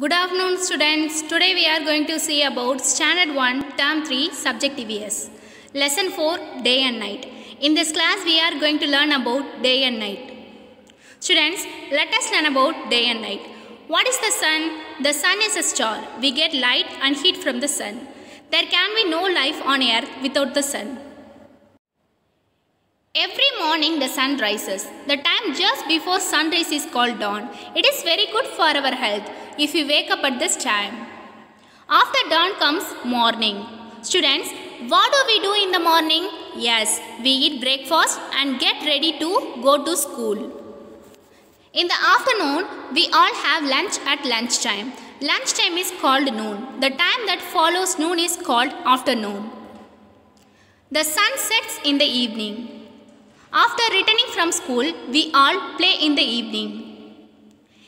Good afternoon students. Today we are going to see about Standard 1 Term 3 Subject EVS. Lesson 4 Day and Night. In this class we are going to learn about day and night. Students, let us learn about day and night. What is the sun? The sun is a star. We get light and heat from the sun. There can be no life on earth without the sun. Every morning the sun rises. The time just before sunrise is called dawn. It is very good for our health if we wake up at this time. After dawn comes morning. Students, what do we do in the morning? Yes, we eat breakfast and get ready to go to school. In the afternoon, we all have lunch at lunchtime. Lunchtime is called noon. The time that follows noon is called afternoon. The sun sets in the evening. After returning from school, we all play in the evening.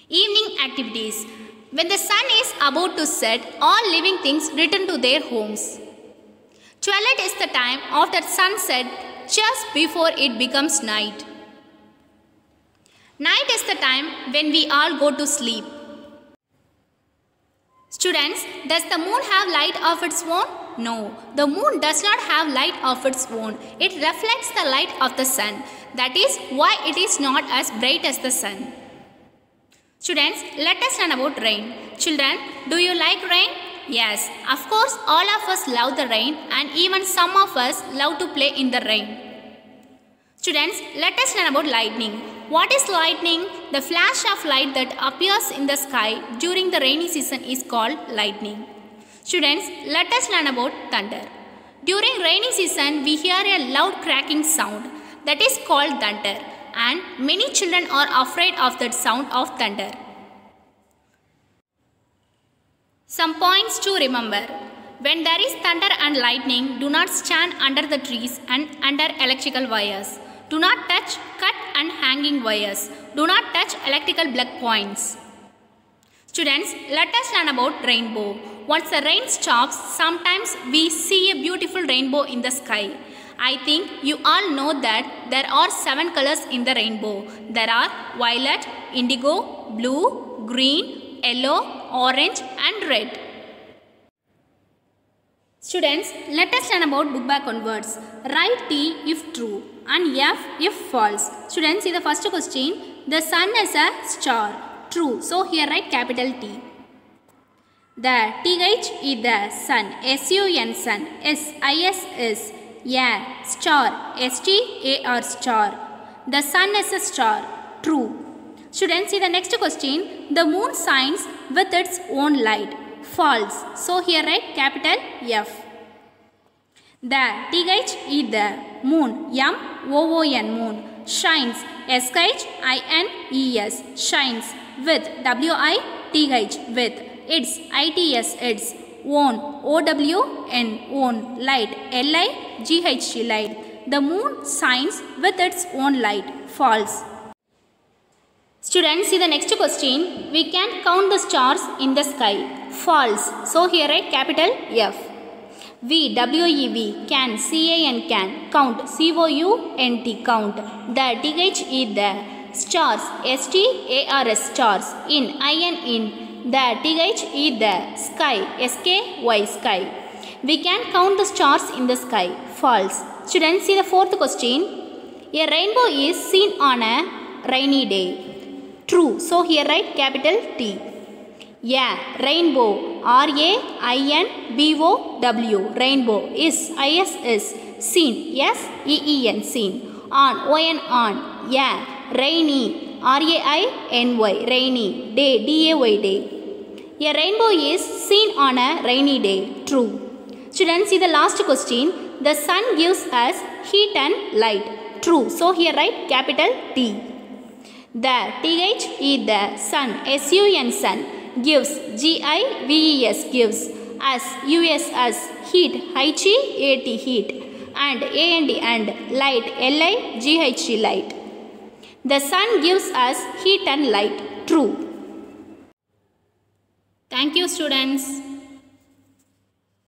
Evening activities. When the sun is about to set, all living things return to their homes. Twilight is the time after sunset, just before it becomes night. Night is the time when we all go to sleep. Students, does the moon have light of its own? No, the moon does not have light of its own. It reflects the light of the sun. That is why it is not as bright as the sun. Students, let us learn about rain. Children, do you like rain? Yes, of course all of us love the rain and even some of us love to play in the rain. Students, let us learn about lightning. What is lightning? The flash of light that appears in the sky during the rainy season is called lightning. Students, let us learn about thunder. During rainy season, we hear a loud cracking sound that is called thunder, and many children are afraid of that sound of thunder. Some points to remember. When there is thunder and lightning, do not stand under the trees and under electrical wires. Do not touch cut and hanging wires. Do not touch electrical plug points. Students, let us learn about rainbow. Once the rain stops, sometimes we see a beautiful rainbow in the sky. I think you all know that there are 7 colors in the rainbow. There are violet, indigo, blue, green, yellow, orange and red. Students, let us learn about book back on words. Write T if true and F if false. Students, see the first question. The sun is a star. True. So here write capital T. The TH is the sun. SUN sun. SIS is a star. STAR star. The sun is a star. True. Students, see the next question. The moon shines with its own light. False. So here write capital F. The TH is the moon. MOON moon. Shines. SHINES. Shines. With WITH. With. Its. ITS. Its. Own. OWN. Own. Light. LIGHT. Light. The moon shines with its own light. False. Students, see the next question. We can count the stars in the sky. False. So here write capital F. WEV can. CAN can. Count. COUNT count. The TH is the stars. STARS stars. In. In. The TH is the sky. SKY sky. We can count the stars in the sky. False. Students, see the fourth question. A rainbow is seen on a rainy day. True. So here write capital T. Yeah, rainbow. RAINBOW. Rainbow. Is seen. SEEN seen. On. Yeah, rainy. RAINY. Rainy. Day. DAY day. A rainbow is seen on a rainy day. True. Students, see the last question. The sun gives us heat and light. True. So here write capital T. The TH is the sun. SUN sun. Gives. GIVES gives. Us. US heat. HEAT heat. And and light. LIGHT light. The sun gives us heat and light. True. Thank you students.